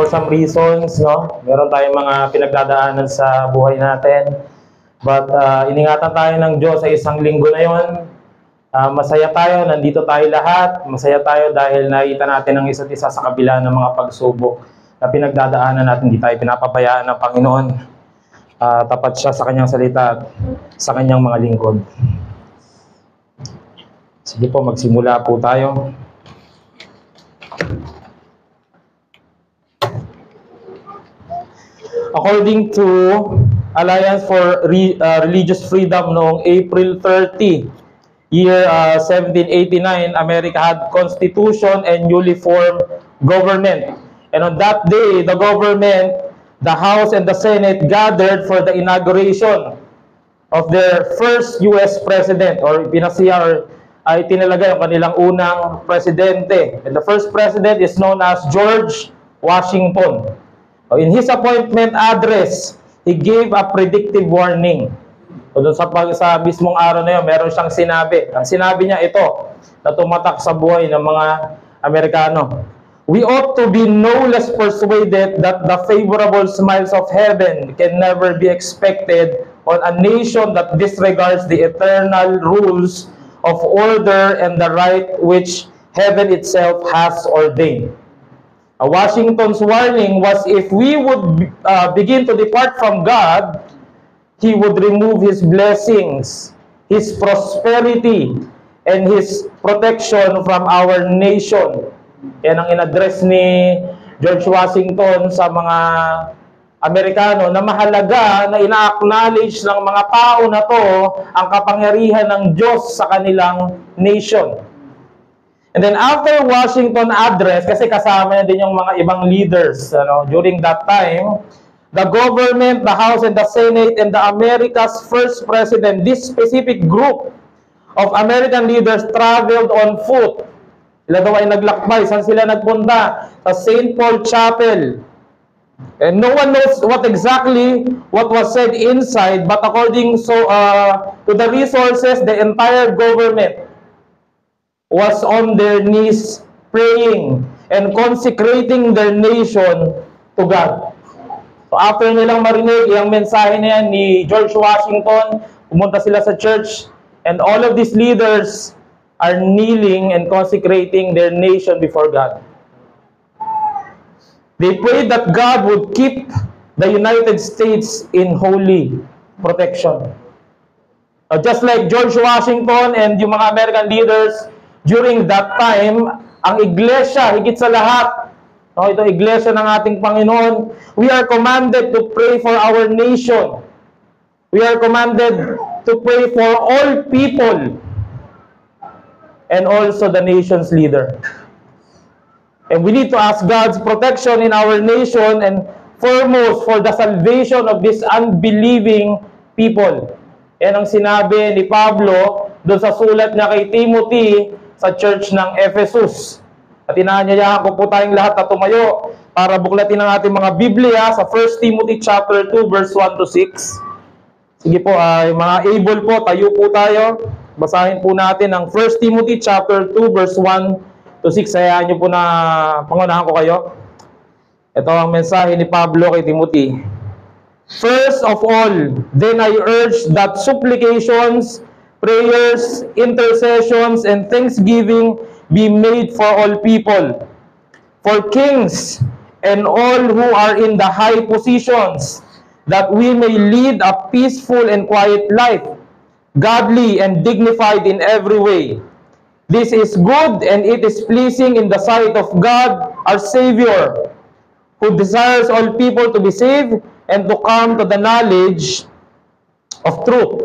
for some reasons, no? Meron tayong mga pinagdadaanan sa buhay natin. But iningatan tayo ng Diyos sa isang linggo na yon. Masaya tayo, nandito tayo lahat. Masaya tayo dahil nakita natin ang isa't isa sa kabila ng mga pagsubok na pinagdadaanan natin. Hindi tayo pinapabayaan ng Panginoon. Tapat siya sa kanyang salita at sa kanyang mga lingkod. Sige po, magsimula po tayo. According to Alliance for Religious Freedom noong April 30, year 1789, America had constitution and newly formed government. And on that day, the government, the House and the Senate gathered for the inauguration of their first U.S. president, or pinasiya or ay tinalagay ang kanilang unang presidente. And the first president is known as George Washington. In his appointment address, he gave a predictive warning. So doon sa mismong araw na yun, meron siyang sinabi. Ang sinabi niya ito, na tumatak sa buhay ng mga Amerikano. We ought to be no less persuaded that the favorable smiles of heaven can never be expected on a nation that disregards the eternal rules of order and the right which heaven itself has ordained. Washington's warning was if we would begin to depart from God, He would remove His blessings, His prosperity, and His protection from our nation. Yan ang in-address ni George Washington sa mga Amerikano na mahalaga na ina-acknowledge ng mga tao na to ang kapangyarihan ng Diyos sa kanilang nation. And then after Washington address, kasi kasama niya din yung mga ibang leaders during that time, the government, the House and the Senate, and the America's first president, this specific group of American leaders traveled on foot. Sila daw ay naglakbay. Saan sila nagpunta? Sa St. Paul Chapel. And no one knows what was said inside, but according to the resources, the entire government was on their knees praying and consecrating their nation to God. So after nilang marinig yung mensahe na yan ni George Washington, pumunta sila sa church, and all of these leaders are kneeling and consecrating their nation before God. They prayed that God would keep the United States in holy protection. Just like George Washington and yung mga American leaders, during that time, ang iglesia, higit sa lahat, ito iglesia ng ating Panginoon, we are commanded to pray for our nation. We are commanded to pray for all people and also the nation's leader. And we need to ask God's protection in our nation and foremost for the salvation of these unbelieving people. Yan ang sinabi ni Pablo doon sa sulat niya kay Timothy sa church ng Ephesus. At inaanyayahan ko po tayong lahat na tumayo para buklatin ang ating mga Biblia sa 1 Timothy chapter 2 verse 1 to 6. Sige po, mga able po, tayo po tayo. Basahin po natin ang 1 Timothy chapter 2 verse 1 to 6. Hayaan niyo po na pangunahan ko kayo. Ito ang mensahe ni Pablo kay Timothy. First of all, then I urge that supplications, prayers, intercessions, and thanksgiving be made for all people, for kings and all who are in the high positions, that we may lead a peaceful and quiet life, godly and dignified in every way. This is good and it is pleasing in the sight of God, our Savior, who desires all people to be saved and to come to the knowledge of truth.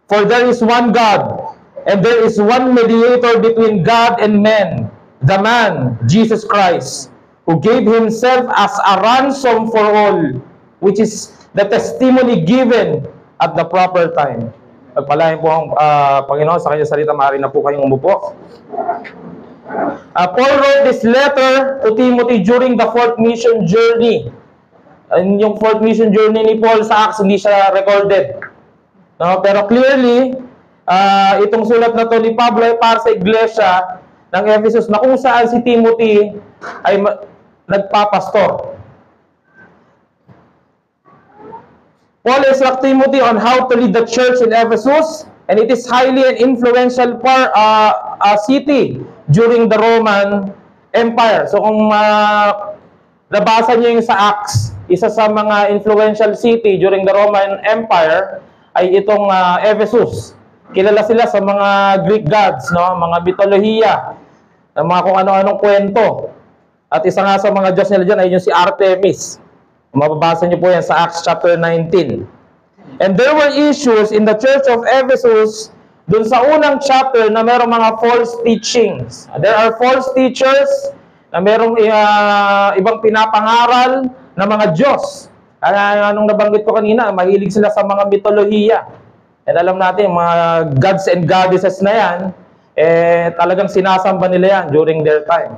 For there is one God, and there is one mediator between God and men, the man, Jesus Christ, who gave himself as a ransom for all, which is the testimony given at the proper time. Pagpalain po ang Panginoon sa kanyang salita. Maaari na po kayong umupo. Paul wrote this letter to Timothy during the 4th mission journey. Yung 4th mission journey ni Paul sa Acts, hindi siya recorded. No? Pero clearly, itong sulat na to ni Pablo ay para sa iglesia ng Ephesus na kung saan si Timothy ay nagpapastor. Paul instructs Timothy on how to lead the church in Ephesus, and it is highly an influential city during the Roman Empire. So kung nabasa niyo yung sa Acts, isa sa mga influential city during the Roman Empire ay itong Ephesus. Kilala sila sa mga Greek gods, no? Mga mitolohiya, mga kung ano-anong kwento. At isa nga sa mga Diyos nila dyan ay yung si Artemis. Mababasa niyo po yan sa Acts chapter 19. And there were issues in the church of Ephesus dun sa unang chapter na merong mga false teachings. There are false teachers na merong ibang pinapangaral na mga Diyos. Anong nabanggit ko kanina, mahilig sila sa mga mitolohiya. And alam natin, mga gods and goddesses na yan, talagang sinasamba nila yan during their time.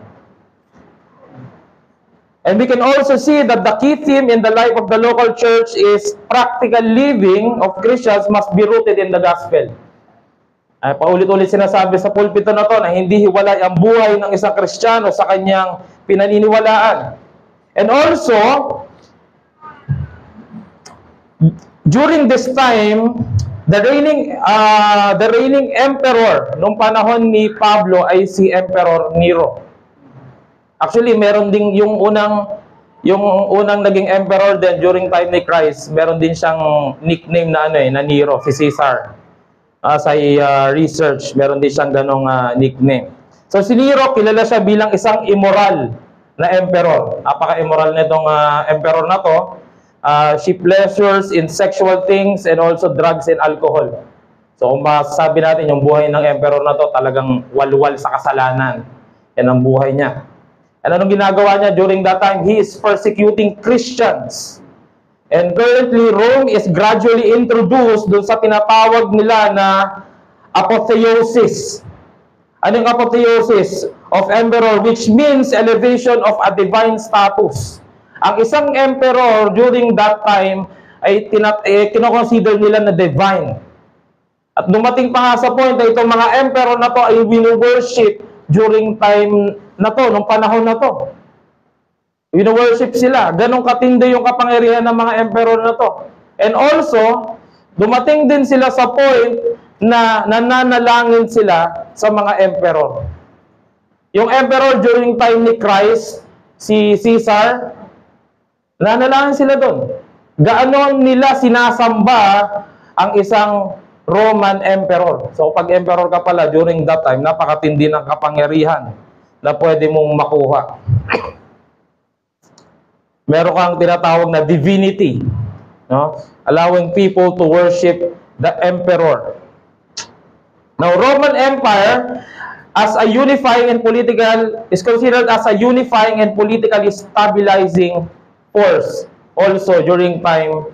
And we can also see that the key theme in the life of the local church is practical living of Christians must be rooted in the gospel. Ay, paulit-ulit sinasabi sa pulpito na to na hindi hiwalay ang buhay ng isang Kristiyano sa kanyang pinaniniwalaan. And also, during this time, the reigning emperor nung panahon ni Pablo ay si Emperor Nero. Actually, meron ding yung unang naging emperor din during time ni Christ, meron din siyang nickname na na Nero, si Caesar. Sa research, meron din siyang ganong nickname. So si Nero, kilala siya bilang isang immoral na emperor. Napaka-immoral nitong emperor na to. She pleasures in sexual things and also drugs and alcohol. So kung masasabi natin yung buhay ng emperor na to, talagang walwal sa kasalanan. Yan ang buhay niya. And anong ginagawa niya during that time? He is persecuting Christians. And currently, Rome is gradually introduced dun sa tinatawag nila na apotheosis. Anong apotheosis of emperor? Which means elevation of a divine status. Ang isang emperor during that time ay kinoconsider nila na divine. At dumating pa nga sa point na itong mga emperor na to ay wino-worship during time na to, nung panahon na to. Wino-worship sila. Ganong katindi yung kapangyarihan ng mga emperor na to. And also, dumating din sila sa point na nananalangin sila sa mga emperor. Yung emperor during time ni Christ, si Caesar, nananalangin sila doon. Gaano nila sinasamba ang isang Roman emperor. So pag emperor ka pala during that time, napakatindi ng kapangyarihan na pwede mong makuha. Meron kang tinatawag na divinity, no? Allowing people to worship the emperor. Now, Roman Empire as a unifying and political is considered as a unifying and politically stabilizing force also during time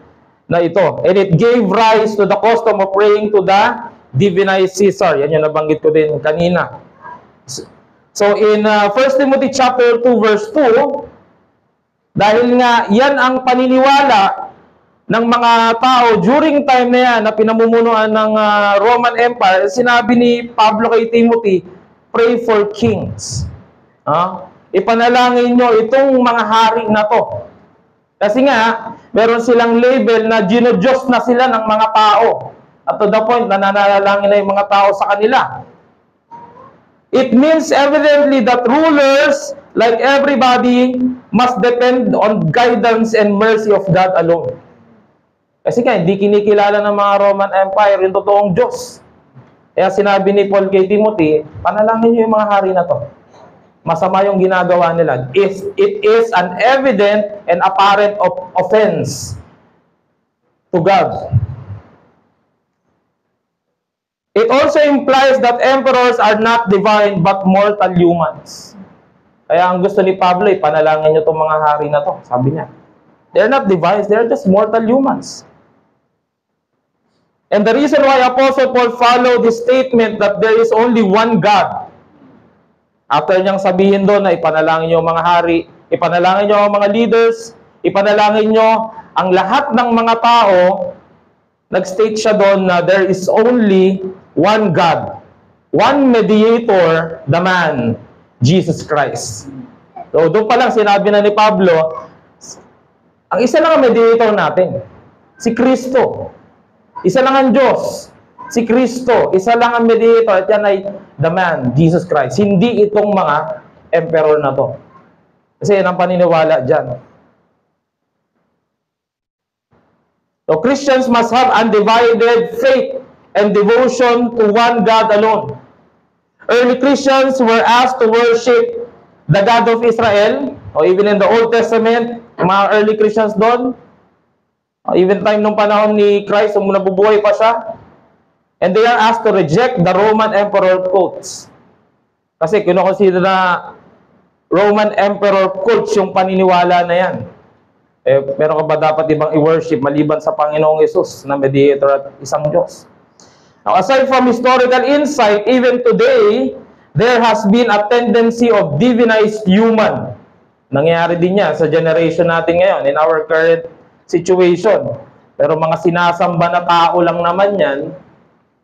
na ito. And it gave rise to the custom of praying to the divinized Caesar. Yan yung nabanggit ko din kanina. So in 1 Timothy chapter 2 verse 2, dahil nga yan ang paniniwala ng mga tao during time na yan na pinamumunuan ng Roman Empire, sinabi ni Pablo kay Timothy, pray for kings. Ipanalangin nyo itong mga hari na to. Kasi nga, meron silang label na ginodiyos na sila ng mga tao. At to the point na nananalangin na yung mga tao sa kanila. It means evidently that rulers, like everybody, must depend on guidance and mercy of God alone. Kasi nga, hindi kinikilala ng mga Roman Empire yung totoong Diyos. Kaya sinabi ni Paul kay Timothy, panalangin niyo yung mga hari na to. Masama yung ginagawa nila. It is an evident and apparent offense to God. It also implies that emperors are not divine but mortal humans. Kaya ang gusto ni Pablo, panalangin niyo itong mga hari na to. Sabi niya, they're not divine, they're just mortal humans. And the reason why Apostle Paul followed this statement that there is only one God, after niyang sabihin doon na ipanalangin niyo ang mga hari, ipanalangin niyo ang mga leaders, ipanalangin niyo ang lahat ng mga tao, nag-state siya doon na there is only one God, one mediator, the man, Jesus Christ. So doon pa lang sinabi na ni Pablo, ang isa lang ang mediator natin. Si Kristo. Isa lang ang Diyos. Si Kristo. Isa lang ang mediator. At yan ay the man, Jesus Christ. Hindi itong mga emperor na to. Kasi yan ang paniniwala dyan. So Christians must have undivided faith and devotion to one God alone. Early Christians were asked to worship the God of Israel, or even in the Old Testament, mga early Christians doon, even time nung panahon ni Christ, nung nabubuhay pa siya, and they are asked to reject the Roman emperor cults. Kasi kinoconsider na Roman emperor cults yung paniniwala na yan. Eh, meron ka ba dapat ibang i-worship maliban sa Panginoong Yesus na mediator at isang Diyos? Now, aside from historical insight, even today, there has been a tendency of divinized human. Nangyayari din yan sa generation natin ngayon, in our current situation. Pero mga sinasamba na tao lang naman yan,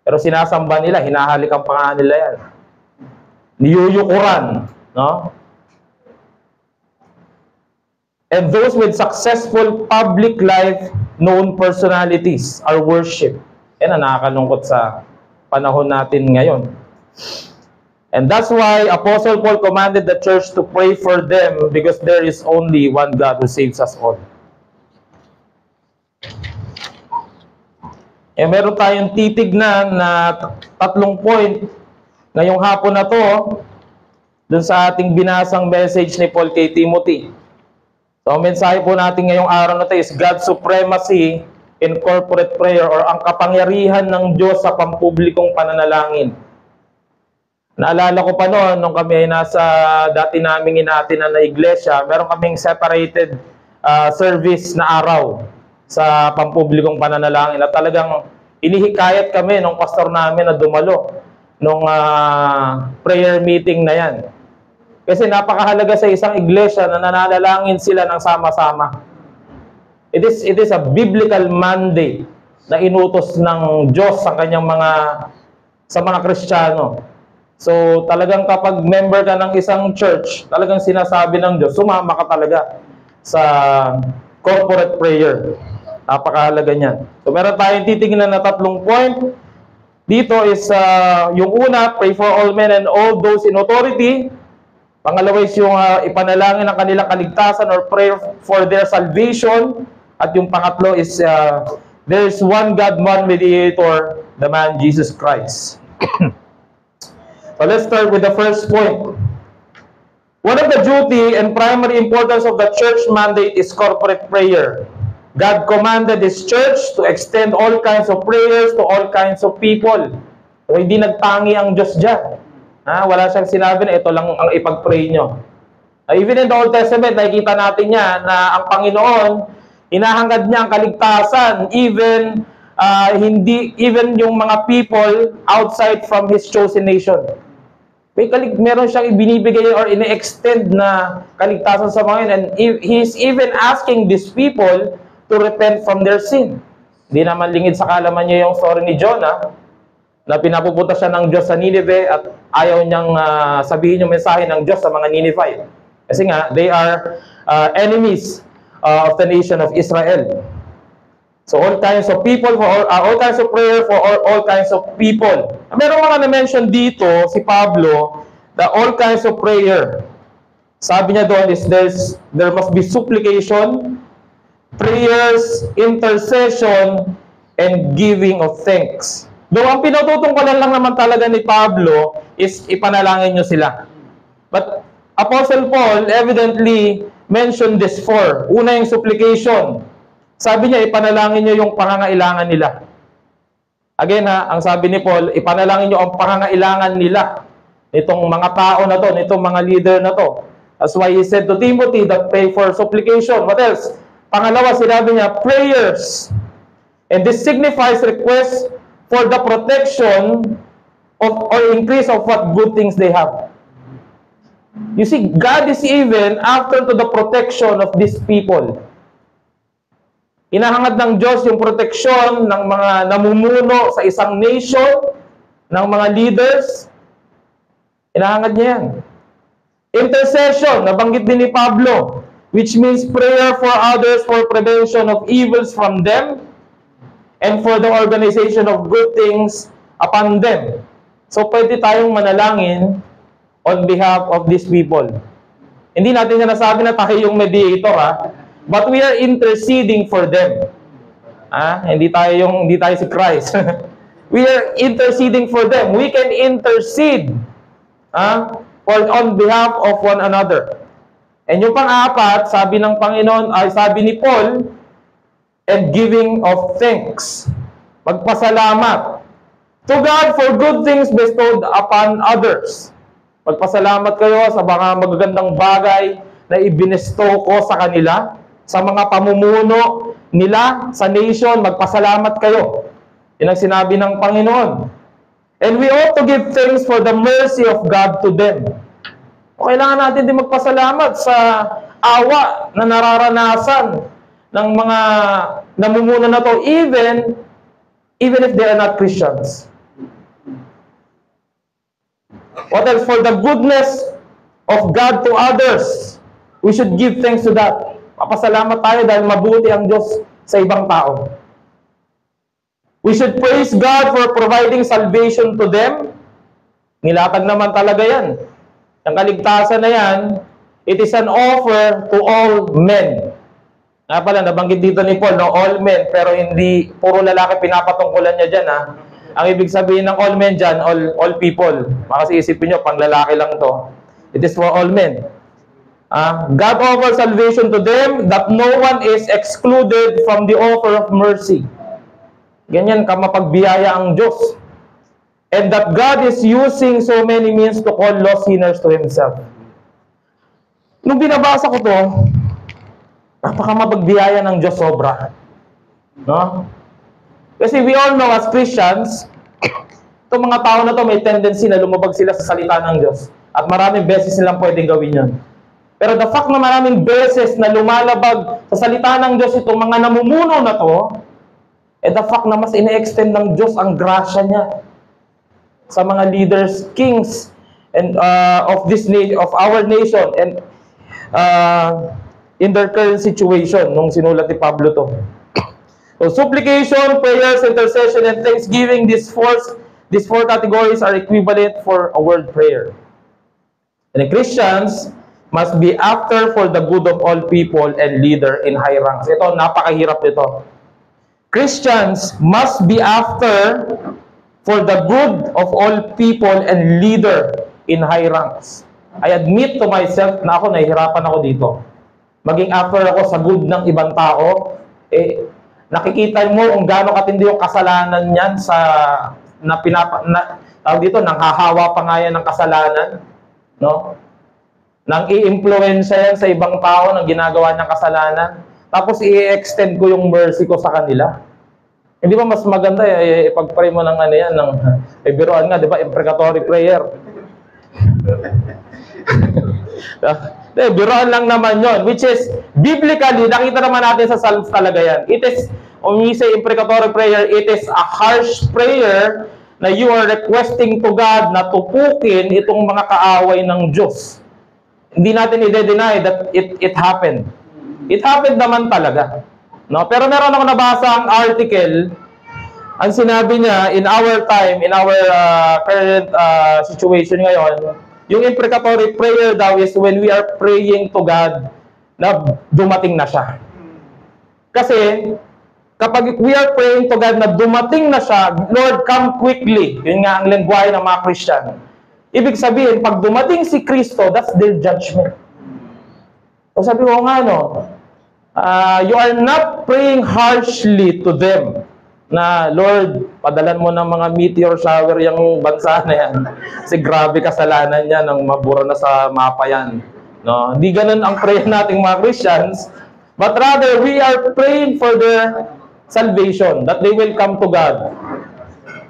pero sinasamba nila, hinahalikan pa nga nila yan. Niyuyukuran, no? And those with successful public life known personalities are worshipped. Yan ang nakakalungkot sa panahon natin ngayon. And that's why Apostle Paul commanded the church to pray for them, because there is only one God who saves us all. Eh, meron tayong titignan na 3 point ngayong hapon na to dun sa ating binasang message ni Paul kay Timothy. So, ang mensahe po natin ngayong araw na ito is God's supremacy in corporate prayer, or ang kapangyarihan ng Diyos sa pampublikong pananalangin. Naalala ko pa noon, nung kami ay nasa dati naming inaatinan na iglesia, meron kaming separated service na araw sa pampublikong pananalangin. At talagang inihikayat kami nung pastor namin na dumalo nung prayer meeting na yan. Kasi napakahalaga sa isang iglesia na nananalangin sila ng sama-sama. It is a biblical mandate na inutos ng Diyos sa kanyang sa mga Kristiyano. So talagang kapag member ka ng isang church, talagang sinasabi ng Diyos, sumama ka talaga sa corporate prayer. Napakahalaga niyan. So meron tayong titingnan na 3 point. Dito is yung una, pray for all men and all those in authority. Pangalawa is yung ipanalangin ang kanilang kaligtasan or pray for their salvation. At yung pangatlo is there is one God, one mediator, the man Jesus Christ. So let's start with the first point. One of the duty and primary importance of the church mandate is corporate prayer. God commanded His church to extend all kinds of prayers to all kinds of people. So hindi nagtangi ang Diyos dyan. Wala siyang sinabi na ito lang ang ipag-pray nyo. Even in the Old Testament, nakikita natin yan na ang Panginoon, hinahangad niya ang kaligtasan, even yung mga people outside from His chosen nation. Meron siyang ibinibigay or ine-extend na kaligtasan sa mga yun, and He's even asking these people to repent from their sin. Hindi naman lingid sa kalaman niyo yung story ni Jonah, na pinapupunta siya ng Diyos sa Nineveh at ayaw niyang sabihin yung mensahe ng Diyos sa mga Ninevite. Kasi nga, they are enemies of the nation of Israel. So all kinds of people, for all kinds of prayer for all kinds of people. Meron mga na-mention dito, si Pablo, the all kinds of prayer. Sabi niya doon is there must be supplication, prayers, intercession, and giving of thanks. Though ang pinatutungkulan lang naman talaga ni Pablo is ipanalangin nyo sila. But Apostle Paul evidently mentioned this for. Una yung supplication. Sabi niya, ipanalangin nyo yung pangangailangan nila. Again ang sabi ni Paul, ipanalangin nyo ang pangangailangan nila. Itong mga tao na to, itong mga leader na to. That's why he said to Timothy that pray for supplication. What else? Pangalawa, sinabi niya, prayers. And this signifies request for the protection of or increase of what good things they have. You see, God is even after to the protection of these people. Hinahangad ng Diyos yung proteksyon ng mga namumuno sa isang nation, ng mga leaders. Hinahangad niya yan. Intercession, nabanggit din ni Pablo, which means prayer for others for prevention of evils from them and for the organization of good things upon them. So, pwede tayong manalangin on behalf of these people. Hindi natin sinasabi na tayo yung mediator, but we are interceding for them. Hindi tayo si Christ. We are interceding for them. We can intercede on behalf of one another. And yung pang-apat, sabi ng Panginoon, sabi ni Paul, and giving of thanks. Magpasalamat to God for good things bestowed upon others. Magpasalamat kayo sa mga magagandang bagay na ibinestow ko sa kanila, sa mga pamumuno nila sa nation. Magpasalamat kayo. Yan ang sinabi ng Panginoon. And we ought to give thanks for the mercy of God to them. O kailangan natin din magpasalamat sa awa na nararanasan ng mga namumuno na to, even if they are not Christians. What else? For the goodness of God to others, we should give thanks to that. Papasalamat tayo dahil mabuti ang Diyos sa ibang tao. We should praise God for providing salvation to them. Nilatag naman talaga yan. Ang kaligtasan na yan, it is an offer to all men. Nga pala, nabanggit dito ni Paul, no? All men, pero hindi puro lalaki pinapatungkulan niya dyan, Ang ibig sabihin ng all men dyan, all people. Kasi isipin nyo, pang lalaki lang to. It is for all men. God offers salvation to them, that no one is excluded from the offer of mercy. Ganyan ka mapagbiyaya ang Diyos. And that God is using so many means to call lost sinners to Himself. Nung binabasa ko to, napakamapagbiyaya ng Diyos sobra. No? Kasi we all know as Christians, itong mga tao na to may tendency na lumabag sila sa salita ng Diyos. At maraming beses nilang pwedeng gawin yan. Pero the fact na maraming beses na lumalabag sa salita ng Diyos itong mga namumuno na to, the fact na mas ine-extend ng Diyos ang grasya niya sa mga leaders, kings, and of our nation, and in their current situation, nung sinulat ni Pablo to. So, supplication, prayers, intercession, and thanksgiving, these four categories are equivalent for a word prayer. And the Christians must be after for the good of all people and leader in high ranks. Ito, napakahirap nito. Christians must be after for the good of all people and leader in high ranks. I admit to myself na ako, nahihirapan ako dito. Maging after ako sa good ng ibang tao, nakikita mo kung gaano katindi yung kasalanan niyan dito, nanghahawa pa nga yan ng kasalanan, no? Nang i-influensya yan sa ibang tao ng ginagawa niyang kasalanan, tapos i-extend ko yung mercy ko sa kanila. Hindi ba mas maganda ipag-pray mo ng biruan nga, di ba, imprecatory prayer. Biruan lang naman yon, which is, biblically, nakita naman natin sa Psalms talaga yan. It is, when we say imprecatory prayer, it is a harsh prayer na you are requesting to God na tupukin itong mga kaaway ng Diyos. Hindi natin i-deny that it happened. It happened naman talaga. No? Pero meron ako nabasa ang article, ang sinabi niya, in our time, in our current situation ngayon, yung imprecatory prayer daw is when we are praying to God na dumating na siya. Kasi, kapag we are praying to God na dumating na siya, Lord, come quickly. Yun nga ang lengguwahe ng mga Christian. Ibig sabihin, pag dumating si Kristo, that's their judgment. So sabi ko nga, you are not praying harshly to them na, Lord, padalan mo ng mga meteor shower yung bansa na yan. Kasi grabe kasalanan niya nang mabura na sa mapa yan. No? Hindi ganun ang prayer nating mga Christians, but rather, we are praying for their salvation, that they will come to God.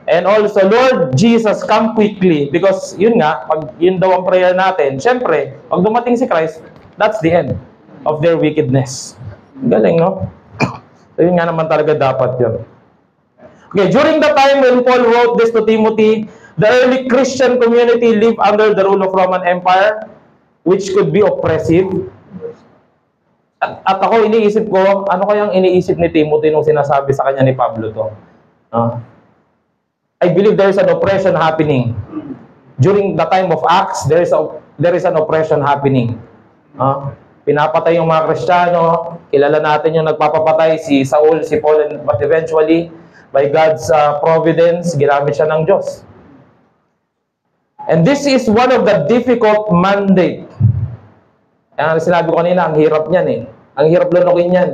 And also, Lord Jesus, come quickly. Because yun nga, pag yun daw ang prayer natin, syempre, pag dumating si Christ, that's the end of their wickedness. Galing, no? So, yun nga naman talaga dapat yun. Okay, during the time when Paul wrote this to Timothy, the early Christian community lived under the rule of Roman Empire, which could be oppressive. At ako iniisip ko, ano kayang iniisip ni Timothy nung sinasabi sa kanya ni Pablo to? I believe there is an oppression happening. During the time of Acts, there is an oppression happening. Pinapatay yung mga Kristiyano. Kilala natin yung nagpapapatay, si Saul, si Paul, but eventually, by God's providence, ginamit siya ng Diyos. And this is one of the difficult mandate. Sinabi ko kanina, ang hirap niyan eh. Ang hirap lunukin yan.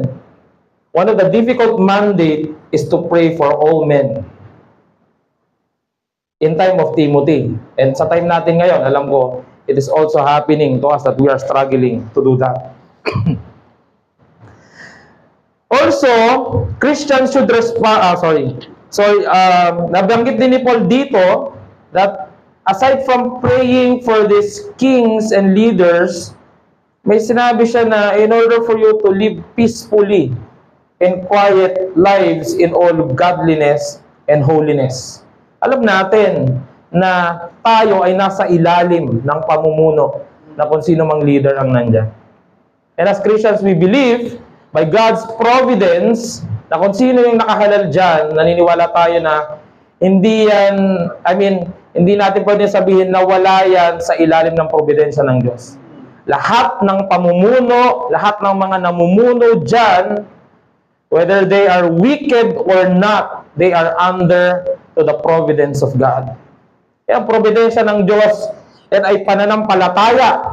One of the difficult mandate is to pray for all men. In time of Timothy. And sa time natin ngayon, alam ko, it is also happening to us that we are struggling to do that. Also, Christians should respond, nabanggit din ni Paul dito that aside from praying for these kings and leaders, may sinabi siya na in order for you to live peacefully and quiet lives in all godliness and holiness. Alam natin na tayo ay nasa ilalim ng pamumuno na kung sino mang leader ang nandyan. And as Christians, we believe by God's providence na kung sino yung nakahalal dyan, naniniwala tayo na hindi natin pwede sabihin na wala yan sa ilalim ng providensya ng Diyos. Lahat ng pamumuno, lahat ng mga namumuno dyan, whether they are wicked or not, they are under to the providence of God. Kaya ang providensya ng Diyos yan ay pananampalataya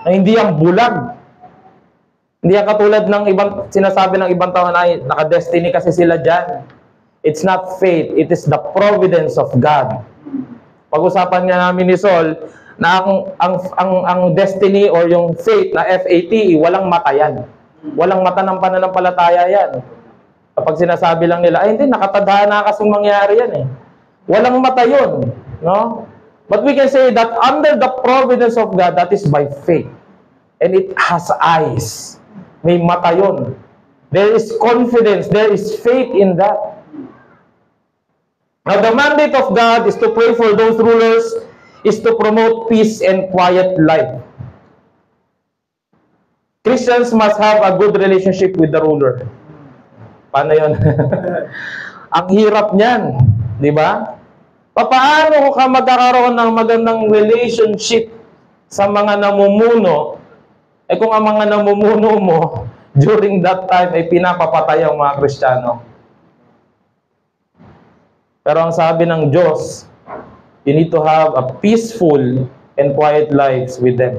na hindi ang bulag. Hindi ang katulad ng ibang sinasabi ng ibang tao na naka-destiny kasi sila dyan. It's not faith, it is the providence of God. Pag-usapan nga namin ni Sol, na ang destiny or yung faith na FATE, walang mata yan. Walang mata ng pananampalataya yan. Kapag sinasabi lang nila, ay hindi, nakatadhana kasing mangyari yan eh. Walang mata yun. No? But we can say that under the providence of God, that is by faith. And it has eyes. May mata yun. There is confidence, there is faith in that. Now, the mandate of God is to pray for those rulers, is to promote peace and quiet life. Christians must have a good relationship with the ruler. Paano yun? Ang hirap niyan, di ba? Paano ka magkakaroon ng magandang relationship sa mga namumuno, kung ang mga namumuno mo, during that time, ay pinapapatay ang mga Kristiyano. Pero ang sabi ng Diyos, you need to have a peaceful and quiet lives with them.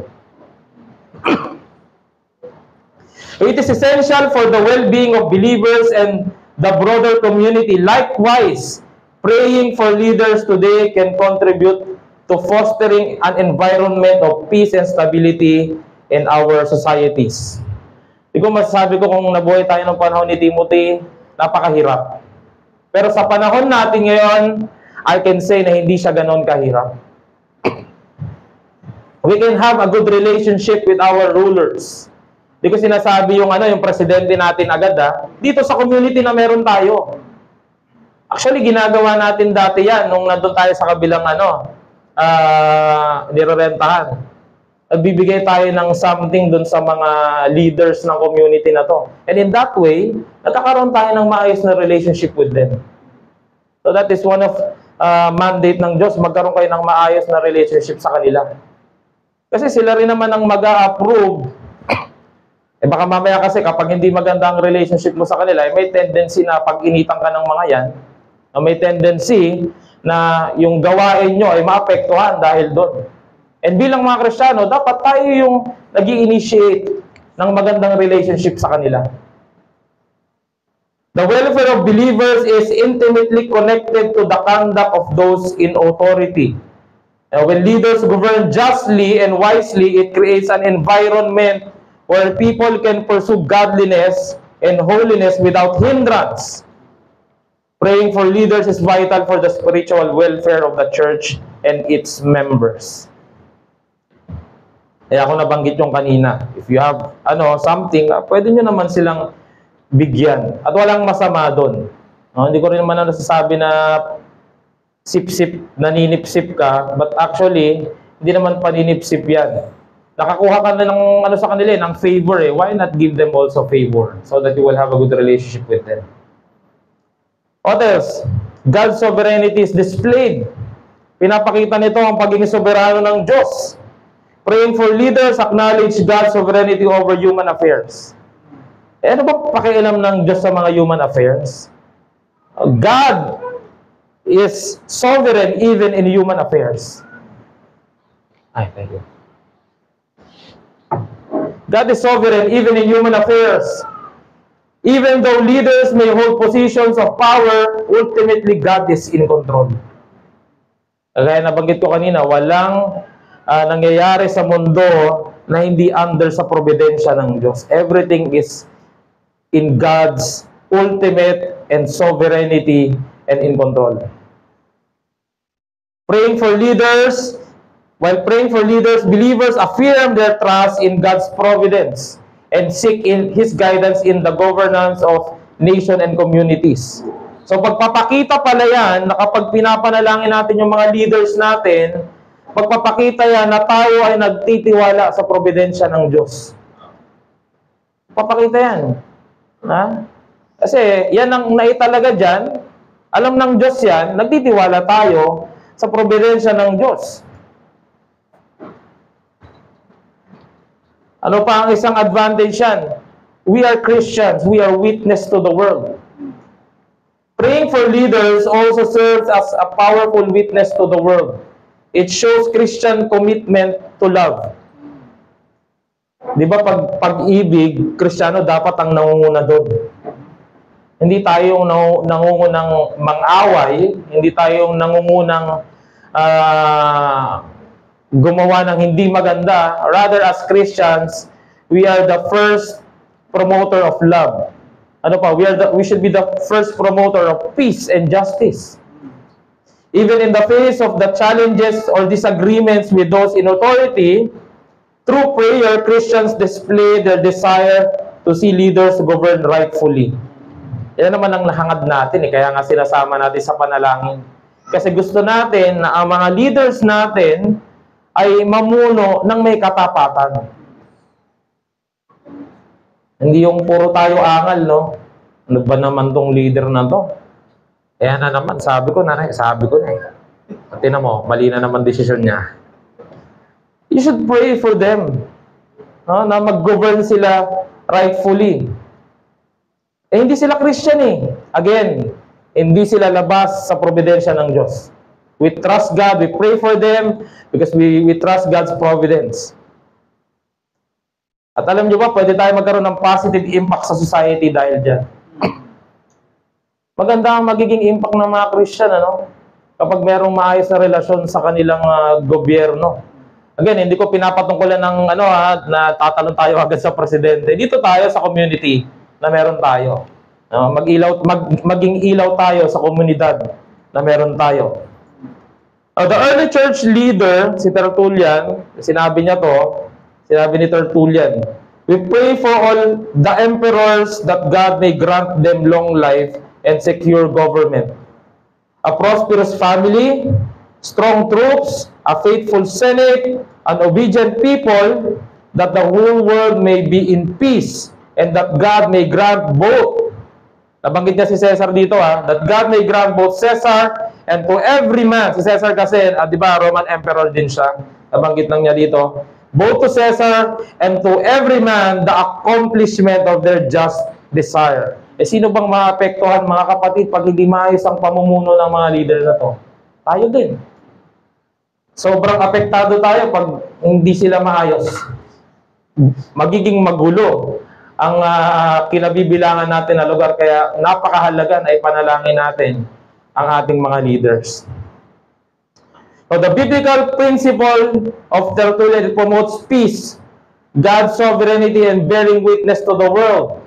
It is essential for the well-being of believers and the broader community. Likewise, praying for leaders today can contribute to fostering an environment of peace and stability in our societies. Hindi ko masasabi ko kung nabuhay tayo ng panahon ni Timothy, napakahirap. Pero sa panahon natin ngayon, I can say na hindi siya ganon kahirap. We can have a good relationship with our rulers. Hindi ko sinasabi yung presidente natin agad dito sa community na meron tayo. Actually, ginagawa natin dati yan nung nandun tayo sa kabilang nirerentahan. Nagbibigay tayo ng something dun sa mga leaders ng community na to. And in that way, nagkakaroon tayo ng maayos na relationship with them. So that is one of mandate ng Diyos, magkaroon kayo ng maayos na relationship sa kanila. Kasi sila rin naman ang mag-a-approve. Baka mamaya kasi kapag hindi maganda ang relationship mo sa kanila, may tendency na pag-initan ka ng mga yan, may tendency na yung gawain nyo ay maapektuhan dahil doon. And bilang mga Kristiyano, dapat tayo yung nag-i-initiate ng magandang relationship sa kanila. The welfare of believers is intimately connected to the conduct of those in authority. When leaders govern justly and wisely, it creates an environment where people can pursue godliness and holiness without hindrance. Praying for leaders is vital for the spiritual welfare of the church and its members. Kaya ako nabanggit yung kanina. If you have something, pwede nyo naman silang bigyan. At walang masama doon. Hindi ko rin naman nasasabi na sip-sip, naninipsip ka, but actually, hindi naman paninipsip yan. Nakakuha ka na ng ano sa kanila, ng favor eh. Why not give them also favor so that you will have a good relationship with them? What else? God's sovereignty is displayed. Pinapakita nito ang pagiging soberano ng Diyos. Praying for leaders, acknowledge God's sovereignty over human affairs. Eh, ano ba pakialam ng Diyos sa mga human affairs? God is sovereign even in human affairs. Ay, thank you. God is sovereign even in human affairs. Even though leaders may hold positions of power, ultimately God is in control. Kaya nabanggit ko kanina, walang nangyayari sa mundo na hindi under sa providensya ng Diyos. Everything is in God's ultimate and sovereignty and in control. Praying for leaders. While praying for leaders, believers affirm their trust in God's providence and seek in His guidance in the governance of nation and communities. So pagpapakita pala yan, na kapag pinapanalangin natin yung mga leaders natin, pagpapakita yan na tayo ay nagtitiwala sa providensya ng Diyos. Papakita yan. Ha? Kasi yan ang naitalaga dyan, alam ng Diyos yan, nagtitiwala tayo sa providensya ng Diyos. Ano pa ang isang advantage yan? We are Christians. We are witness to the world. Praying for leaders also serves as a powerful witness to the world. It shows Christian commitment to love. Di ba pag-ibig, Kristiyano dapat ang nangunguna doon. Hindi tayo nangungunang mang-away, hindi tayo nangungunang gumawa ng hindi maganda. Rather, as Christians, we are the first promoter of love. Ano pa? We should be the first promoter of peace and justice. Even in the face of the challenges or disagreements with those in authority, through prayer, Christians display their desire to see leaders govern rightfully. Yan naman ang nahangad natin. Kaya nga sinasama natin sa panalangin. Kasi gusto natin na ang mga leaders natin ay mamuno ng may katapatan. Hindi yung puro tayo angal, no? Ano ba naman tong leader na to? Kaya na naman, sabi ko na eh. Pati na mo, mali na naman desisyon niya. You should pray for them, no? Na mag-govern sila rightfully. Eh, hindi sila Christian eh. Again, hindi sila labas sa providensya ng Diyos. We trust God, we pray for them because we trust God's providence. At alam nyo ba, pwede tayo magkaroon ng positive impact sa society dahil dyan. Maganda ang magiging impact ng mga Christian, ano? Kapag merong maayos na relasyon sa kanilang gobyerno. Again, hindi ko pinapatungkulan ng na tatanong tayo agad sa presidente. Dito tayo sa community na meron tayo. Maging ilaw tayo sa komunidad na meron tayo. The early church leader, si Tertullian, sinabi ni Tertullian, we pray for all the emperors that God may grant them long life and secure government, a prosperous family, strong troops, a faithful senate, an obedient people, that the whole world may be in peace, and that God may grant both. Nabanggit niya si Caesar dito, that God may grant both Caesar and to every man. Si Caesar kasi, di ba, Roman emperor din siya. Nabanggit lang niya dito. Both to Caesar and to every man the accomplishment of their just desire. Eh, sino bang maapektuhan, mga kapatid, pag hindi maayos ang pamumuno ng mga leader na to? Tayo din. Sobrang apektado tayo pag hindi sila maayos. Magiging magulo ang kinabibilangan natin na lugar. Kaya napakahalaga na ipanalangin natin ang ating mga leaders. So the biblical principle of Tertullian promotes peace, God's sovereignty, and bearing witness to the world.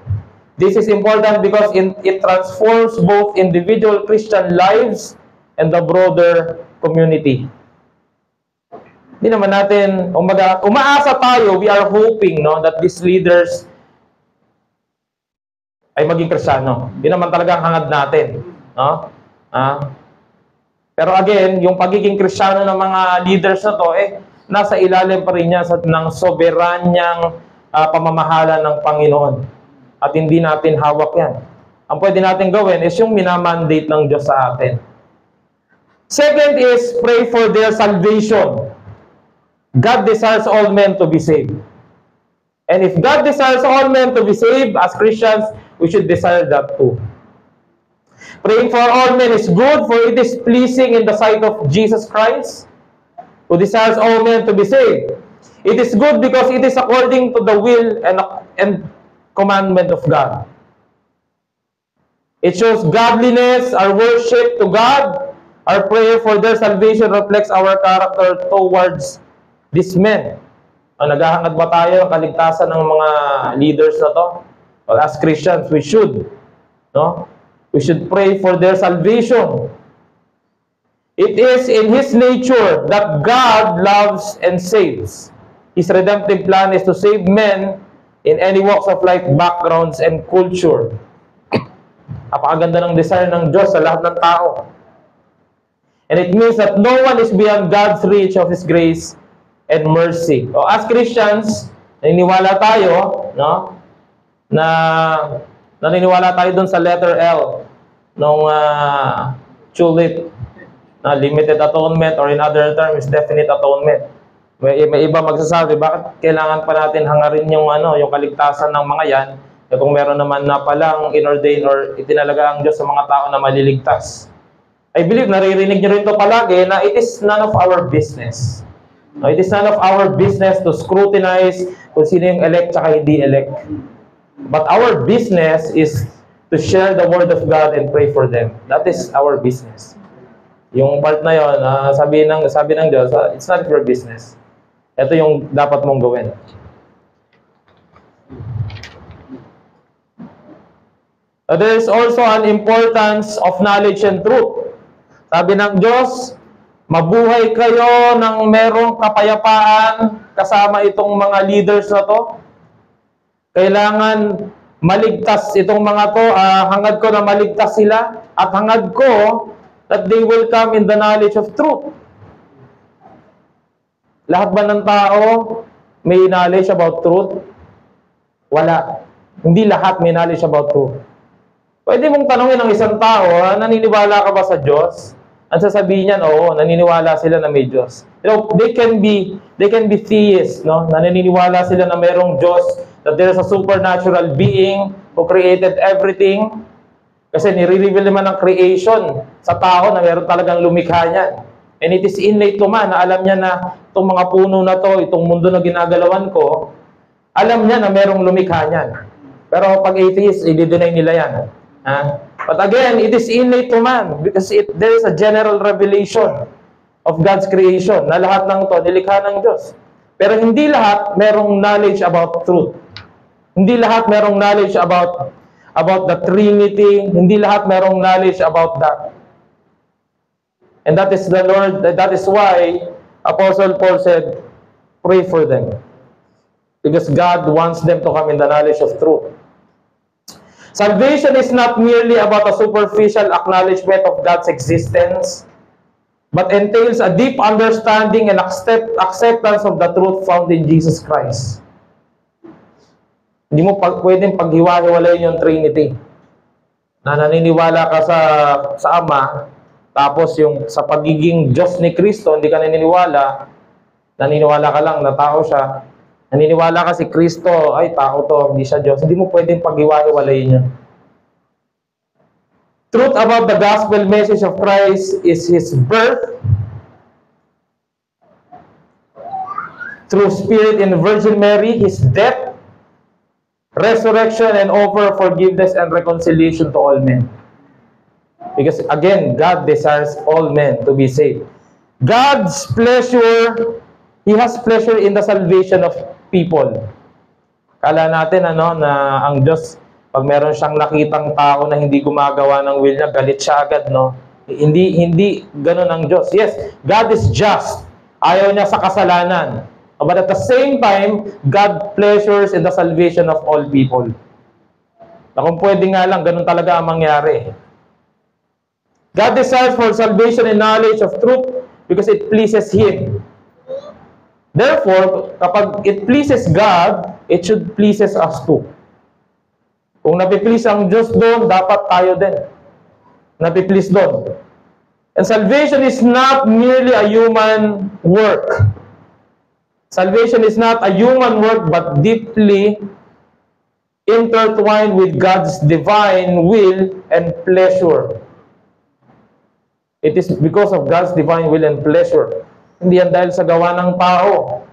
This is important because it transforms both individual Christian lives and the broader community. Hindi naman natin, umaasa tayo, we are hoping that these leaders ay maging Kristiyano. Yun naman talaga ang hangad natin. No? Pero again, yung pagiging Kristiyano ng mga leaders na to, nasa ilalim pa rin yan ng soberanyang pamamahala ng Panginoon. At hindi natin hawak yan. Ang pwede natin gawin is yung minamandate ng Diyos sa atin. Second is pray for their salvation. God desires all men to be saved. And if God desires all men to be saved, as Christians, we should desire that too. Praying for all men is good, for it is pleasing in the sight of Jesus Christ, who desires all men to be saved. It is good because it is according to the will and commandment of God. It shows godliness, our worship to God. Our prayer for their salvation reflects our character towards these men. Naghahangad ba tayo ng kaligtasan ng mga leaders na to? Well, as Christians, we should. No? We should pray for their salvation. It is in His nature that God loves and saves. His redemptive plan is to save men in any walks of life, backgrounds, and culture. Napakaganda ng desire ng Diyos sa lahat ng tao. And it means that no one is beyond God's reach of His grace and mercy. So, as Christians, naniniwala tayo, no, na naniniwala tayo dun sa letter L nung tulip na limited atonement, or in other terms, definite atonement. May iba magsasabi, bakit kailangan pa natin hangarin yung yung kaligtasan ng mga yan, kung meron naman na palang inordain or itinalaga ang Diyos sa mga tao na maliligtas. I believe naririnig niyo rin ito palagi na it is none of our business. No, it is none of our business to scrutinize kung sino yung elect tsaka hindi elect. But our business is to share the word of God and pray for them. That is our business. Yung part na yun, sabi ng Diyos, it's not your business. Ito yung dapat mong gawin. There is also an importance of knowledge and truth. Sabi ng Diyos, mabuhay kayo ng merong kapayapaan kasama itong mga leaders na to. Kailangan maligtas itong mga to. Hangad ko na maligtas sila. At hangad ko that they will come in the knowledge of truth. Lahat ba ng tao may knowledge about truth? Wala. Hindi lahat may knowledge about truth. Pwede mong tanongin ng isang tao, naniniwala ka ba sa Diyos? Ang sasabihin niyan, oo, naniniwala sila na may Diyos. You know, they can be theists, no? Naniniwala sila na mayroong Diyos, that there is a supernatural being who created everything. Kasi nire-reveal naman ng creation sa tao na mayroon talagang lumikha niyan. And it is innate to man na alam niya na itong mga puno na to, itong mundo na ginagalawan ko, alam niya na mayroong lumikha niyan. Pero pag atheist, i-deny nila yan. But again, it is innate to man because there is a general revelation of God's creation na lahat ng to nilikha ng Diyos. Pero hindi lahat merong knowledge about truth. Hindi lahat merong knowledge about the Trinity. Hindi lahat merong knowledge about that. And that is that is why Apostle Paul said, pray for them. Because God wants them to come in the knowledge of truth. Salvation is not merely about a superficial acknowledgement of God's existence, but entails a deep understanding and acceptance of the truth found in Jesus Christ. Hindi mo pwedeng paghiwa-hiwalayin yung Trinity. Na naniniwala ka sa Ama, tapos yung sa pagiging Diyos ni Kristo, hindi ka naniniwala ka lang na tao siya. Naniniwala ka si Kristo, ay tao to, hindi siya Diyos. Hindi mo pwedeng paghiwa-hiwalayin yun. Truth about the gospel message of Christ is His birth through Spirit in Virgin Mary, His death, resurrection, and offer forgiveness and reconciliation to all men. Because again, God desires all men to be saved. God's pleasure, He has pleasure in the salvation of people. Kala natin na ang Diyos, pag meron siyang nakitang tao na hindi gumagawa ng will niya, galit siya agad, no? Hindi ganoon ang Diyos. Yes, God is just. Ayaw niya sa kasalanan. But at the same time, God pleasures in the salvation of all people. Na kung pwede nga lang, ganun talaga ang mangyari. God desires for salvation and knowledge of truth because it pleases Him. Therefore, kapag it pleases God, it should pleases us too. Kung napiplease ang Diyos doon, dapat tayo din napiplease doon. And salvation is not merely a human work. Salvation is not a human work, but deeply intertwined with God's divine will and pleasure. It is because of God's divine will and pleasure. Hindi yan dahil sa gawa ng tao.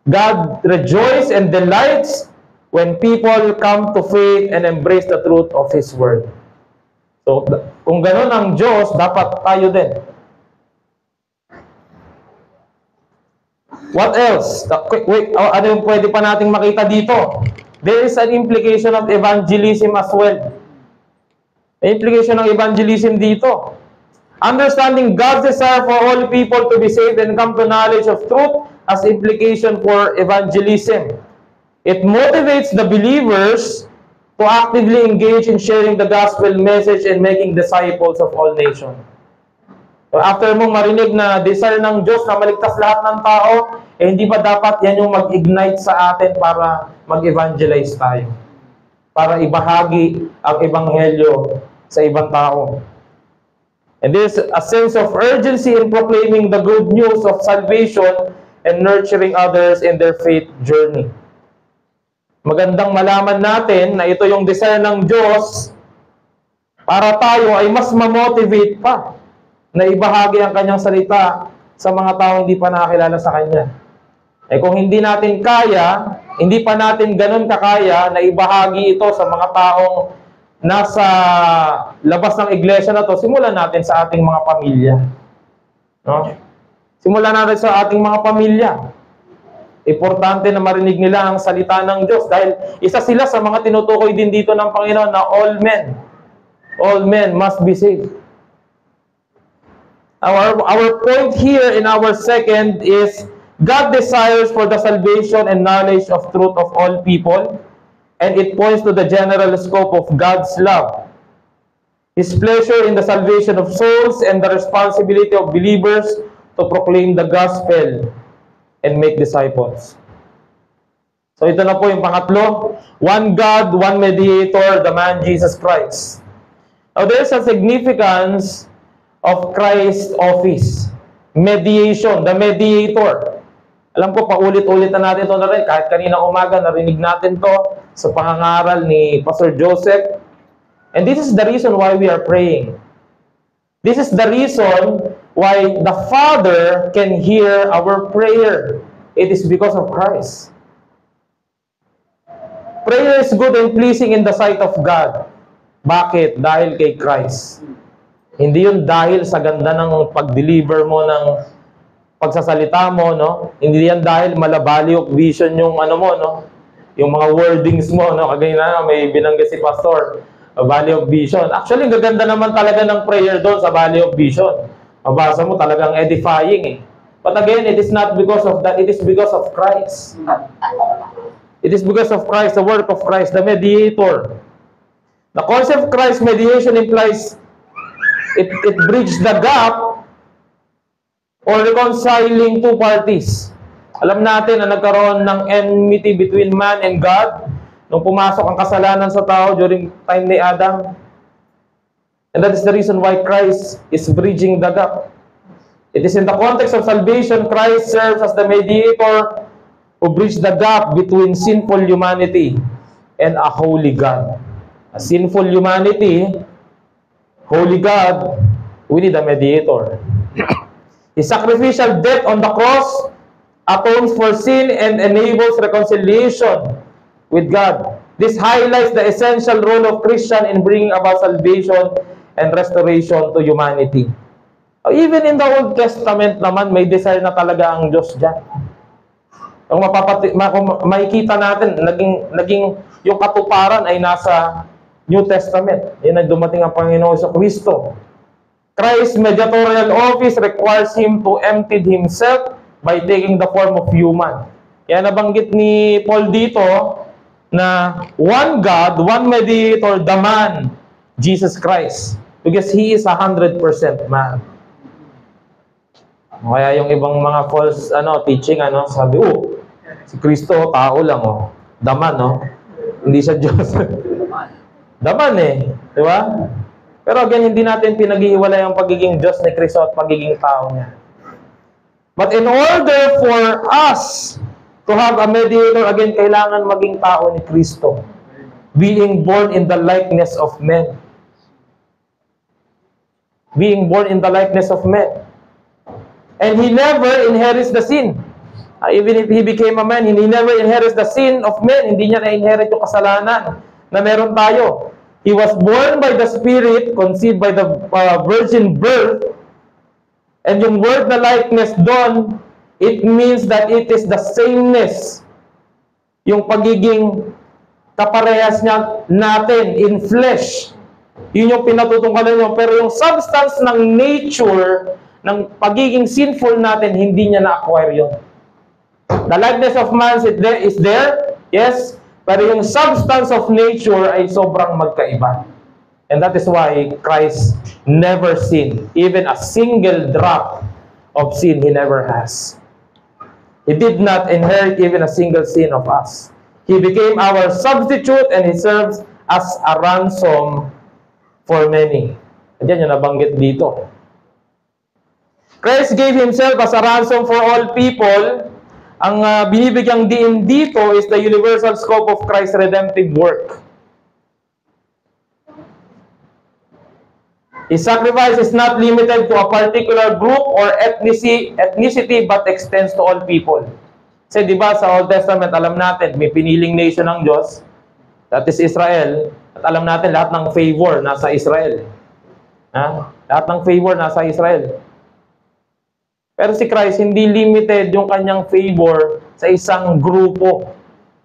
God rejoices and delights when people come to faith and embrace the truth of His Word. So, kung gano'n ang Diyos, dapat tayo din. What else? Wait, ano yung pwede pa nating makita dito? There is an implication of evangelism as well. May implication ng evangelism dito. Understanding God's desire for all people to be saved and come to knowledge of truth has implication for evangelism. It motivates the believers to actively engage in sharing the gospel message and making disciples of all nations. So after mong marinig na desire ng Diyos na maligtas lahat ng tao, hindi ba dapat yan yung mag-ignite sa atin para mag-evangelize tayo? Para ibahagi ang ebanghelyo sa ibang tao. And there's a sense of urgency in proclaiming the good news of salvation and nurturing others in their faith journey. Magandang malaman natin na ito yung desire ng Diyos para tayo ay mas ma-motivate pa na ibahagi ang kanyang salita sa mga tao hindi pa nakakilala sa kanya. Eh kung hindi natin kaya, hindi pa natin ganun kakaya na ibahagi ito sa mga taong nasa labas ng iglesia na to, simulan natin sa ating mga pamilya. No? Simulan natin sa ating mga pamilya. Importante na marinig nila ang salita ng Diyos dahil isa sila sa mga tinutukoy din dito ng Panginoon na all men must be saved. Our point here in our second is God desires for the salvation and knowledge of truth of all people, and it points to the general scope of God's love, His pleasure in the salvation of souls, and the responsibility of believers to proclaim the gospel and make disciples. So ito na po yung pangatlo. One God, one mediator, the man Jesus Christ. Now there's a significance of Christ's office. Mediation, the mediator. Alam ko, paulit-ulit na natin ito na rin. Kahit kanina umaga, narinig natin to sa pangangaral ni Pastor Joseph. And this is the reason why we are praying. This is the reason why the Father can hear our prayer. It is because of Christ. Prayer is good and pleasing in the sight of God. Bakit? Dahil kay Christ. Hindi yun dahil sa ganda ng pag-deliver mo ng pagsasalita mo, no? Hindi yan dahil malabali yung vision yung ano mo, no? Yung mga wordings mo, no? Kagaya na may binanggit si Pastor, Valley of Vision. Actually, gaganda naman talaga ng prayer doon sa Valley of Vision. Mabasa mo talagang edifying eh. But again, it is not because of that. It is because of Christ. It is because of Christ, the work of Christ, the mediator. The concept of Christ mediation implies it bridges the gap or reconciling two parties. Alam natin na nagkaroon ng enmity between man and God nung pumasok ang kasalanan sa tao during time ni Adam. And that is the reason why Christ is bridging the gap. It is in the context of salvation, Christ serves as the mediator who bridges the gap between sinful humanity and a holy God. A sinful humanity, holy God, we need a mediator. His sacrificial death on the cross atones for sin and enables reconciliation with God. This highlights the essential role of Christian in bringing about salvation and restoration to humanity. Even in the Old Testament naman, may desire na talaga ang Diyos dyan. Kung makikita natin, naging yung katuparan ay nasa New Testament. Yan ay dumating ang Panginoon sa Kristo. Christ's mediatorial office requires Him to empty Himself by taking the form of human. Kaya nabanggit ni Paul dito na one God, one mediator, the man, Jesus Christ. Because He is 100% man. Kaya yung ibang mga false teaching, sabi, si Kristo, tao lang, daman, hindi siya Diyos. Daman di ba? Pero again, hindi natin pinaghihiwalay ang pagiging Diyos ni Kristo at pagiging tao niya. But in order for us to have a mediator, again, kailangan maging tao ni Kristo. Being born in the likeness of men. Being born in the likeness of men. And He never inherits the sin. Even if He became a man, He never inherits the sin of men. Hindi niya na-inherit yung kasalanan na meron tayo. He was born by the Spirit, conceived by the virgin birth. And yung word na likeness doon, it means that it is the sameness. Yung pagiging kaparehas niya natin in flesh. Yun yung pinatutungkalan niyo. Pero yung substance ng nature, ng pagiging sinful natin, hindi niya na-acquire yun. The likeness of man is there, yes, pero yung substance of nature ay sobrang magkaiba. And that is why Christ never sinned. Even a single drop of sin He never has. He did not inherit even a single sin of us. He became our substitute and He serves as a ransom for many. Diyan yung nabanggit dito. Christ gave Himself as a ransom for all people. Ang binibigyang diin dito is the universal scope of Christ's redemptive work. His sacrifice is not limited to a particular group or ethnicity but extends to all people. Kasi di ba sa Old Testament, alam natin, may piniling nation ng Diyos, that is Israel, at alam natin lahat ng favor nasa Israel. Lahat ng favor nasa Israel. Pero si Christ, hindi limited yung kanyang favor sa isang grupo.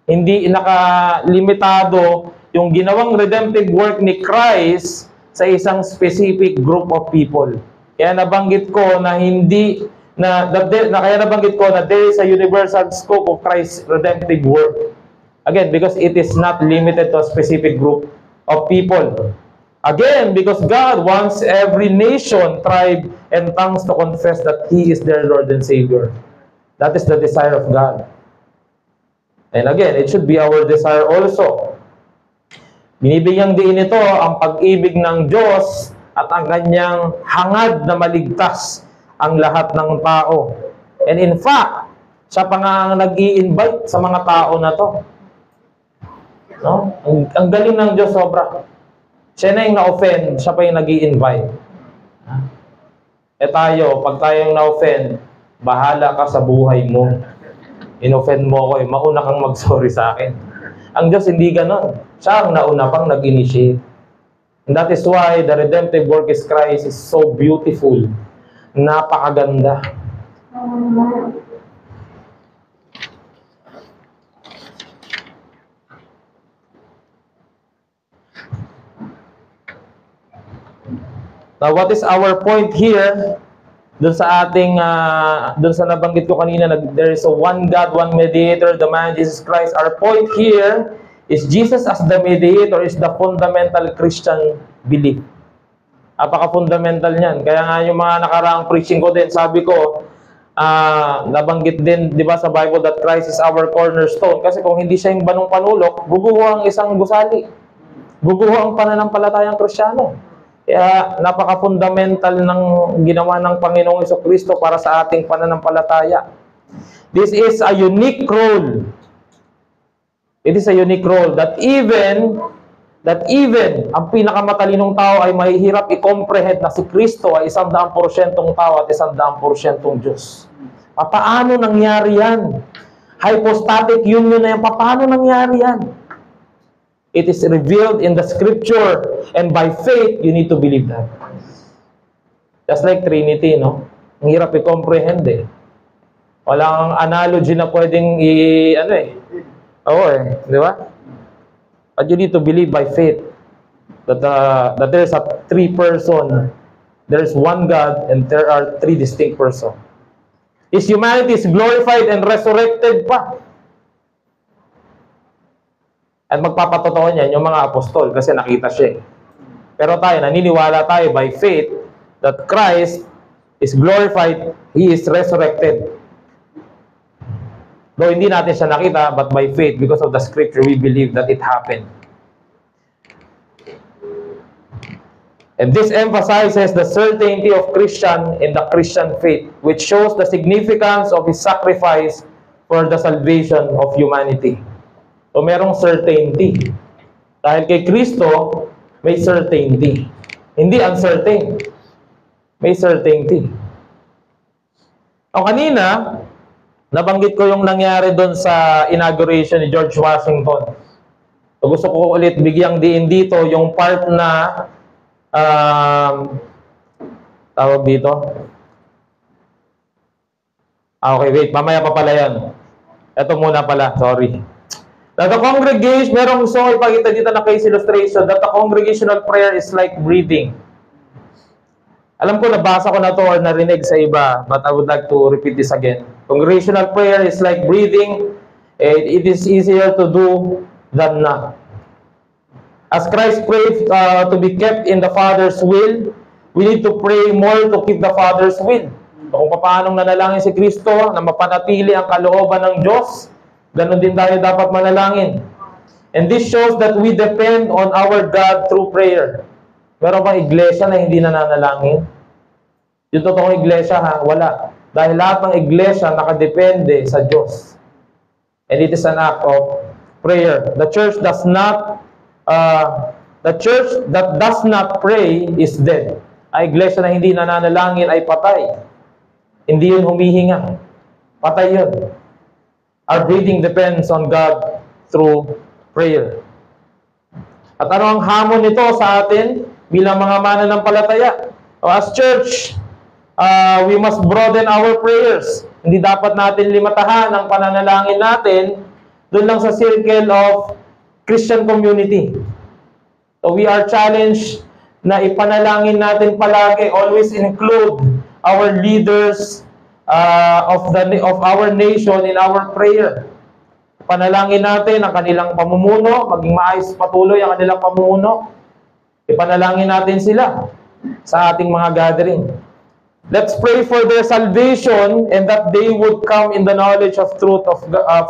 Hindi nakalimitado yung ginawang redemptive work ni Christ sa isang specific group of people. Kaya nabanggit ko na kaya nabanggit ko na there is a universal scope of Christ's redemptive work. Again, because it is not limited to a specific group of people. Again, because God wants every nation, tribe, and tongues to confess that He is their Lord and Savior. That is the desire of God. And again, it should be our desire also. Binibigyang diin ito ang pag-ibig ng Diyos at ang kanyang hangad na maligtas ang lahat ng tao. And in fact, siya pa nga ang nag-i-invite sa mga tao na to. No? Ang galing ng Diyos sobra. Siya na yung na-offend, siya pa yung nag-i-invite. Tayo, pag tayong na-offend, bahala ka sa buhay mo. In-offend mo ko, mauna kang mag-sorry sa akin. Ang Diyos hindi ganon. Siya ang nauna pang nag-initiate. And that is why the redemptive work of Christ is so beautiful. Napakaganda. Now, what is our point here? Doon sa ating, doon sa nabanggit ko kanina, there is a one God, one mediator, the man Jesus Christ. Our point here is Jesus as the mediator is the fundamental Christian belief. Napaka-fundamental niyan. Kaya nga yung mga nakaraang preaching ko din, sabi ko, nabanggit din, di ba, sa Bible that Christ is our cornerstone. Kasi kung hindi siya yung banong panulok, guguho ang isang gusali. Guguho ang pananampalatayang Kristiyano. Kaya napaka-fundamental ng ginawa ng Panginoong Jesucristo para sa ating pananampalataya. This is a unique role. It is a unique role that even ang pinakamatalinong tao ay mahihirap i-comprehend na si Kristo ay 100% tao at 100% Diyos. Paano nangyari yan? Hypostatic union na yan. Paano nangyari yan? It is revealed in the Scripture, and by faith, you need to believe that. Just like Trinity, no? Ang hirap i-comprehend Walang analogy na pwedeng di ba? But you need to believe by faith that there's a three-person, there's one God, and there are three distinct persons. His humanity is glorified and resurrected pa. At magpapatotoo niyan yung mga apostol kasi nakita siya. Pero tayo, naniniwala tayo by faith that Christ is glorified, He is resurrected. Though hindi natin siya nakita, but by faith, because of the scripture, we believe that it happened. And this emphasizes the certainty of Christian in the Christian faith, which shows the significance of His sacrifice for the salvation of humanity. So merong certainty. Dahil kay Kristo, may certainty. Hindi uncertain. May certainty. O kanina, nabanggit ko yung nangyari doon sa inauguration ni George Washington. So gusto ko ulit bigyang diin dito yung part na tawag dito. Okay, wait. Mamaya pa pala yan. Ito muna pala. Sorry. That the congregation, merong gusto ko ipakita dito na case illustration, that the congregational prayer is like breathing. Alam ko, nabasa ko na to or narinig sa iba, but I would like to repeat this again. Congregational prayer is like breathing. It is easier to do than not. As Christ prayed to be kept in the Father's will, we need to pray more to keep the Father's will. So, kung paano nanalangin si Kristo na mapanatili ang kalooban ng Diyos, ganun din tayo dapat manalangin. And this shows that we depend on our God through prayer. Meron bang iglesia na hindi nananalangin? Yung totoong iglesia, ha? Wala. Dahil lahat ng iglesia nakadepende sa Diyos. And it is an act of prayer. The church that does not pray is dead. Ang iglesia na hindi nananalangin ay patay. Hindi yun humihinga. Patay yun. Our breathing depends on God through prayer. At ano ang hamon nito sa atin bilang mga mananampalataya? As church, we must broaden our prayers. Hindi dapat natin limatahan ang pananalangin natin doon lang sa circle of Christian community. So we are challenged na ipanalangin natin palagi, always include our leaders of our nation in our prayer. Panalangin natin ang kanilang pamumuno, maging maayos patuloy ang kanilang pamumuno. Ipanalangin natin sila sa ating mga gathering. Let's pray for their salvation and that they would come in the knowledge of truth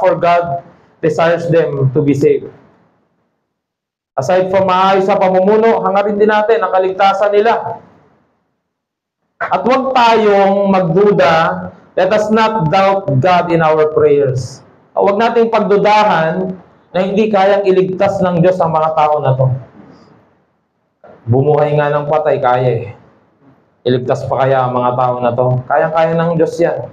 for God desires them to be saved. Aside from maayos sa pamumuno, hangarin din natin ang kaligtasan nila. At huwag tayong magduda, let us not doubt God in our prayers. Huwag nating pagdudahan na hindi kayang iligtas ng Diyos ang mga tao na to. Bumuhay nga ng patay, kaya eh. Iligtas pa kaya ang mga tao na to? Kayang-kaya ng Diyos yan.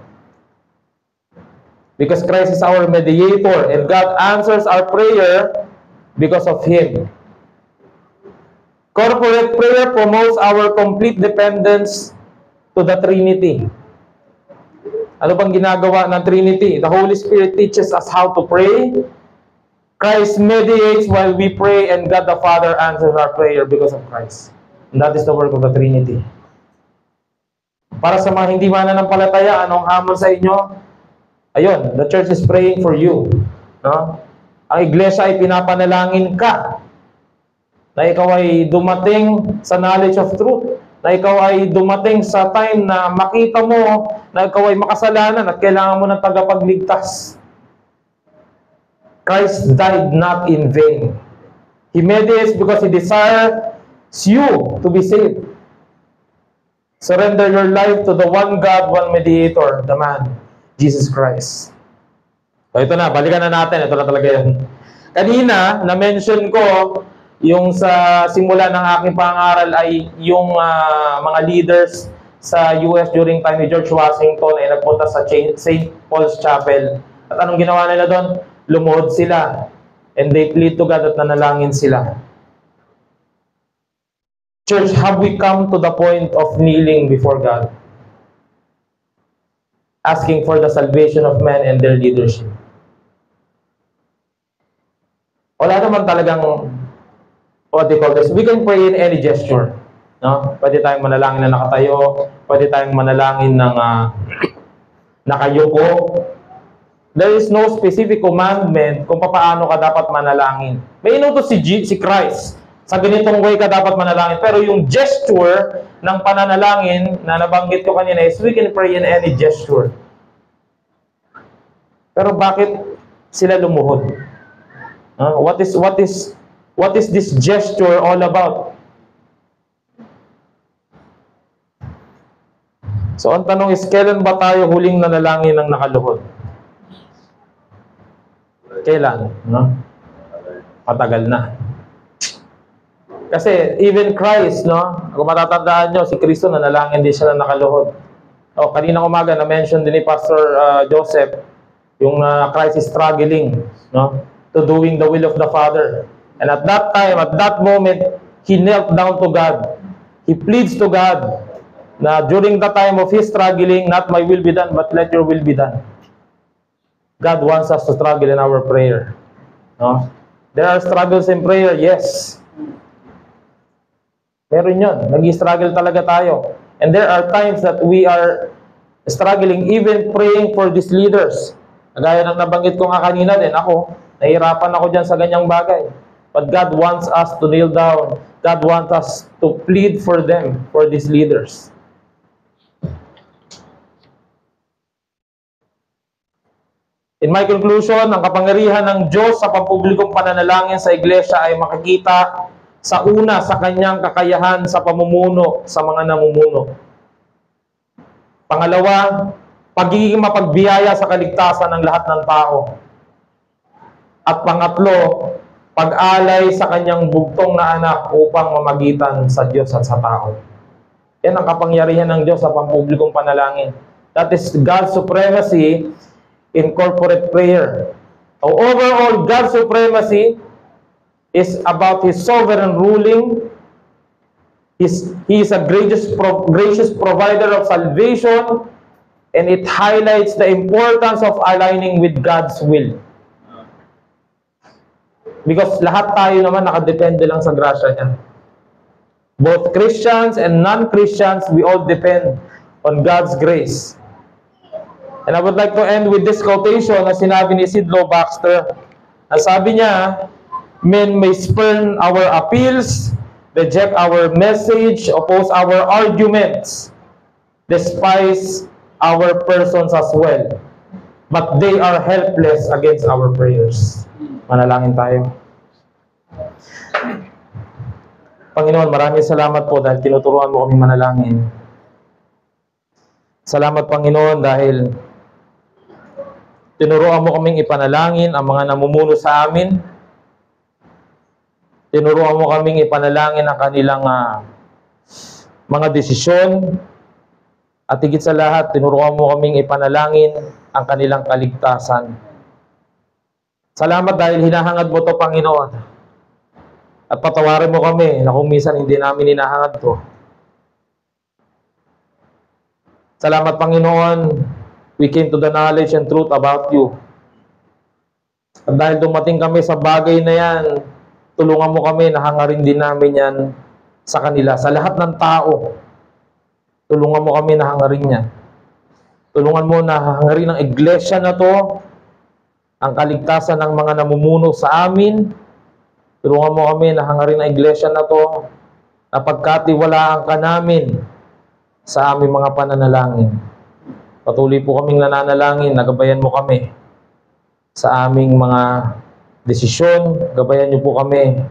Because Christ is our mediator and God answers our prayer because of Him. Corporate prayer promotes our complete dependence to the Trinity. Ano bang ginagawa ng Trinity? The Holy Spirit teaches us how to pray. Christ mediates while we pray, and God the Father answers our prayer because of Christ. And that is the work of the Trinity. Para sa mga hindi mananampalataya, anong hamon sa inyo? Ayun, the church is praying for you. No? Ang iglesia ay pinapanalangin ka na ikaw ay dumating sa knowledge of truth, na ikaw ay dumating sa time na makita mo na ikaw ay makasalanan at kailangan mo ng tagapagligtas. Christ died not in vain. He mediates because He desires you to be saved. Surrender your life to the one God, one mediator, the man, Jesus Christ. So ito na, balikan na natin. Ito na talaga yan. Kanina, na-mention ko, yung sa simula ng aking pangaral ay yung mga leaders sa US during time ni George Washington ay nagpunta sa St. Paul's Chapel. At anong ginawa nila doon? Lumuhod sila. And they plead to God at nanalangin sila. Church, have we come to the point of kneeling before God? Asking for the salvation of men and their leadership. Wala naman talagang, what they call this, we can pray in any gesture. No? Pwede tayong manalangin na nakatayo, pwede tayong manalangin ng nakayuko. There is no specific commandment kung paano ka dapat manalangin. May inutos si Christ Sa ganitong way ka dapat manalangin. Pero yung gesture ng pananalangin na nabanggit ko kanina is we can pray in any gesture. Pero bakit sila lumuhod? What is this gesture all about? So ang tanong is, kailan ba tayo huling nanalangin ng nakaluhod? Kailan? Matagal na. Kasi even Christ, kung matatandaan nyo, si Kristo nanalangin din siya na nakaluhod. Kanina umaga na-mention din ni Pastor Joseph, yung Christ is struggling to doing the will of the Father. And at that time, at that moment, He knelt down to God. He pleads to God na during the time of His struggling, not my will be done, but let your will be done. God wants us to struggle in our prayer. There are struggles in prayer, yes. Meron yun. Nag-struggle talaga tayo. And there are times that we are struggling, even praying for these leaders. Gaya ng nabanggit ko nga kanina din, nahihirapan ako dyan sa ganyang bagay. But God wants us to kneel down. God wants us to plead for them, for these leaders. In my conclusion, ang kapangyarihan ng Diyos sa pampublikong pananalangin sa iglesia ay makikita sa una sa kanyang kakayahan sa pamumuno sa mga namumuno. Pangalawa, pagiging mapagbiyaya sa kaligtasan ng lahat ng tao. At pangatlo, pag-alay sa kanyang bugtong na anak upang mamagitan sa Diyos at sa tao. Yan ang kapangyarihan ng Diyos sa pampublikong panalangin. That is God's supremacy in corporate prayer. Overall, God's supremacy is about His sovereign ruling. He is a gracious provider of salvation, and it highlights the importance of aligning with God's will. Because lahat tayo naman nakadepende lang sa grasya niya. Both Christians and non-Christians, we all depend on God's grace. And I would like to end with this quotation na sinabi ni Sidlow Baxter. Ang sabi niya, men may spurn our appeals, reject our message, oppose our arguments, despise our persons as well. But they are helpless against our prayers. Manalangin tayo. Panginoon, maraming salamat po dahil tinuturuan mo kami manalangin. Salamat, Panginoon, dahil tinuruan mo kaming ipanalangin ang mga namumuno sa amin. Tinuruan mo kaming ipanalangin ang kanilang mga desisyon. At higit sa lahat, tinuruan mo kaming ipanalangin ang kanilang kaligtasan. Salamat dahil hinahangad mo to, Panginoon. At patawarin mo kami na kung minsan hindi namin hinahangad to. Salamat, Panginoon. We came to the knowledge and truth about you. At dahil dumating kami sa bagay na yan, tulungan mo kami na hangarin din namin yan sa kanila, sa lahat ng tao. Tulungan mo kami na hangarin yan. Tulungan mo na hangarin ang iglesia na to, ang kaligtasan ng mga namumuno sa amin. Tulungan mo kami na hangarin ang iglesia na to, na pagkatiwalaan ka namin sa aming mga pananalangin. Patuloy po kaming nananalangin, nagabayan mo kami sa aming mga desisyon, gabayan niyo po kami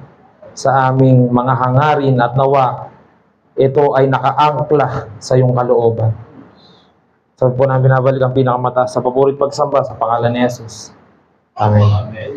sa aming mga hangarin at nawa ito ay nakaangkla sa iyong kalooban. Sabi po namin binabalik ang pinakamataas sa paborit pagsamba sa pangalan ni Jesus. Amen. Amen.